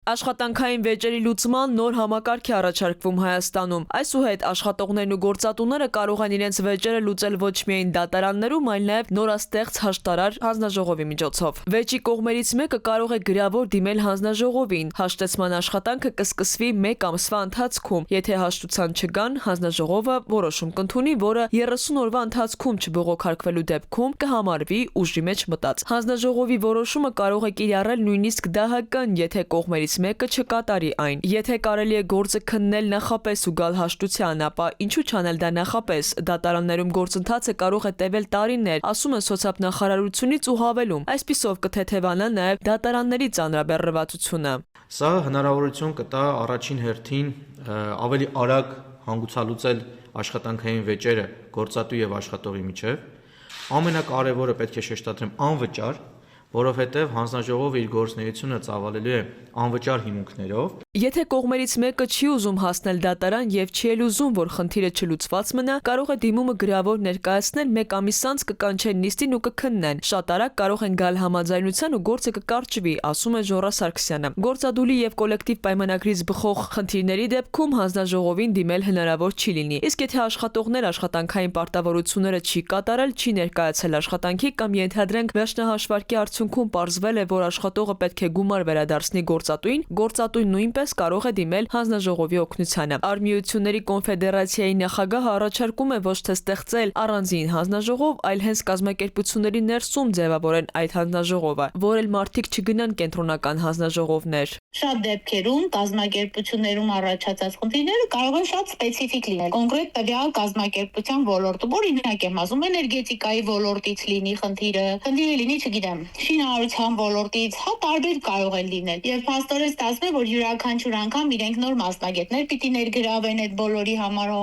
Աշխատանքային վեճերի լուծման նոր համակարգ է առաջարկվում Հայաստանում։ Այսուհետ աշխատողներն ու գործատուները կարող են իրենց վեճերը լուծել ոչ միայն դատարաններում, այլ նաև նորաստեղծ հաշտարար հանձնաժողովի միջոցով։ Վեճի կողմերից մեկը կարող է գրավոր դիմել հանձնաժողովին։ Հաշտեցման աշխատանքը կսկսվի 1 ամսվա ընթացքում։ Եթե հաշտության չգան, հանձնաժողովը որոշում կընդունի, որը 30 օրվա ընթացքում չբողոքարկվելու դեպքում կհամարվի ուժի մեջ մտած։ Հանձնաժողովի որոշումը կարող է կիրառել նույնիսկ դահական, եթե կողմերից մեկը չկատարի այն։ Եթե կարելի է գործը քննել նախապես ու գալ հաշտության, ապա ինչու չանել դա նախապես։ Դատարաններում գործընթացը կարող է տևել տարիներ, ասում են սոցիալնախարարությունից ու հավելում։ Այսպիսով կթեթևանա նաև դատարանների ծանրաբեռնվածությունը։ Սա հնարավորություն կտա առաջին հերթին ավելի արագ հանգուցալուծել աշխատանքային վեճերը գործատու եւ աշխատողի միջև։ Ամենակարևորը պետք է շեշտադրեմ անվճար, որովհետև հանձնաժողովը իր գործունեությունը ծավալելու է անվճար հիմունքներով։ Եթե կողմերից մեկը չի ուզում հասնել դատարան եւ չի էլ ուզում, որ խնդիրը չլուծված մնա, կարող է դիմումը գրավոր ներկայացնել 1 ամիս անց կկանչեն նիստին ու կքննեն։ Շատ արագ կարող են գալ համաձայնության ու գործը կկարճվի, ասում է Ժոռա Սարգսյանը։ Գործադուլի եւ կոլեկտիվ պայմանագրից բխող խնդիրների դեպքում հանձնաժողովին դիմել հնարավոր չի լինի։ Իսկ եթե աշխատողներ աշխատանքային պարտավորությունները չի կատարել, չի ներկայացել աշխատանքի կամ ենթադրենք վերջնահաշվարկի արդյունքում պարզվել է, որ աշխատողը պետք է գումար վերադարձնի գործատուին, գործատուն նույնպես կարող է դիմել հանձնաժողովի օգնությանը։ Արմիությունների կոնֆեդերացիայի նախագահը առաջարկում է ոչ թե ստեղծել առանձին հանձնաժողով, այլ հենց կազմակերպությունների ներսում ձևավորեն այդ հանձնաժողովը, որ էլ մարդիկ չգնան կենտրոնական հանձնաժողովներ։ Շատ դեպքերում կազմակերպություններում առաջացած խնդիրները կարող են շատ սպეციფიկ լինել։ Կոնկրետ տվյալ կազմակերպության ոլորտում, օրինակ եմ ասում, էներգետիկայի ոլորտից լինի խնդիրը լինի, չգիտեմ, շինարարության ոլորտից, տարբեր կարող են լինել։ Եվ փաստորեն ստացվում է, որ յուրաքանչյուր անգամ իրենք նոր մասնագետներ պիտի ներգրավեն այդ բոլորի համար,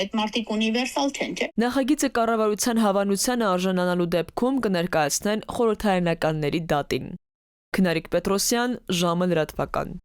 այդ մարդիկ ունիվերսալ չեն, չէ՞։ Նախագիծը կառավարության հավանությանը արժանանալու դեպքում կներկայացնեն խորհրդարանականների դատին։ Քնարիկ Պետրոսյան, ժամը լրատվական։